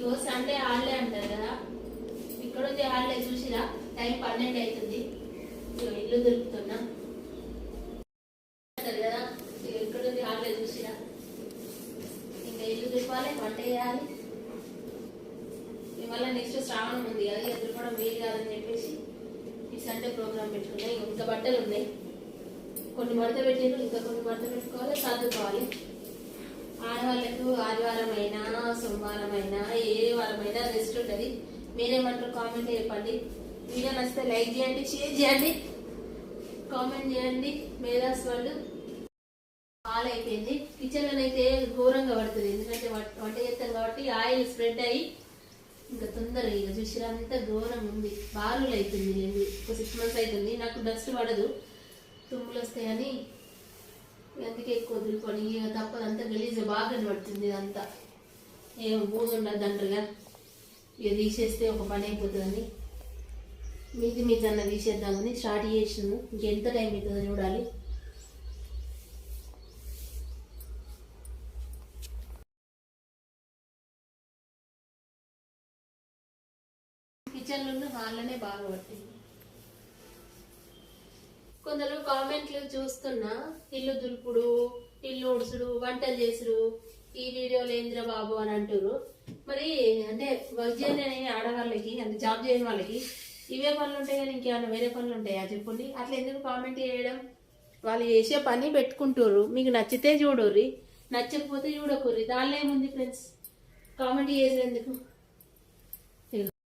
ఇగో Sunday holiday అంటారు కదా, ఇక్కడ ఉంది హాలిడే. చూసిరా టైం 12 అవుతుంది. ఇల్లు దొరుకుతున్నా అంటారు కదా, ఇక్కడ ఉంది హాలిడే. చూసిరా ఇంకా ఇల్లు దులపాలి, వంట చేయాలి. మళ్ళీ నెక్స్ట్ శ్రావణం ఉంది కదా, ఇక దులపడం వీలు కాదని చెప్పేసి ఈ సండే ప్రోగ్రామ్ పెట్టుకున్నాయి. ఇంకా బట్టలు ఉన్నాయి, కొన్ని మడత పెట్టారు, ఇంకా కొన్ని మడత పెట్టుకోవాలి, సర్దుకోవాలి. ఆడవాళ్ళకు ఆదివారం అయినా సోమవారం అయినా ఏ వారమైనా రెస్ట్ ఉంటుంది. మీరేమంటారు కామెంట్ చెప్పండి. వీడియో నచ్చితే లైక్ చేయండి, షేర్ చేయండి, కామెంట్ చేయండి. మేధాస్ వాళ్ళు ఆల్ అయిపోయింది. కిచెన్లో అయితే ఘోరంగా పడుతుంది, ఎందుకంటే వంట చేస్తాం కాబట్టి ఆయిల్ స్ప్రెడ్ అయ్యి ఇంకా తొందరగా ఇక చూసిరా అంతా ఘోరం ఉంది. బారులు అవుతుంది. నేను ఒక 6 months అవుతుంది. నాకు డస్ట్ పడదు, తుమ్ములు వస్తాయని అందుకే ఎక్కువ దులుకొని ఇక తప్పదు. అంతా గలీజ్ బాగా కనబడుతుంది. ఇదంతా ఏం బూజు ఉండదు అంటారుగా, ఇక తీసేస్తే ఒక పని అయిపోతుందని మీది అన్న తీసేద్దామని స్టార్ట్ చేసినాను. ఇంకెంత టైం అవుతుందో చూడాలి. కిచెన్లో హాల్లోనే బాగా పట్టింది. కొందరు కామెంట్లు చూస్తున్నా, ఇల్లు దులుపుడు, ఇల్లు ఉడుసుడు, వంటలు చేసుడు ఈ వీడియోలు ఏంద్ర బాబు అని అంటారు. మరి అంటే వర్క్ చేయని ఆడవాళ్ళకి, అంటే జాబ్ చేయని వాళ్ళకి ఇవే పనులు ఉంటాయి కానీ ఇంకేమైనా వేరే పనులు ఉంటాయా చెప్పండి. అట్లా ఎందుకు కామెంట్ చేయడం? వాళ్ళు చేసే పని పెట్టుకుంటారు. మీకు నచ్చితే చూడర్రి, నచ్చకపోతే చూడకూర్రి. దానిలో ఏముంది ఫ్రెండ్స్, కామెంట్ చేసేందుకు.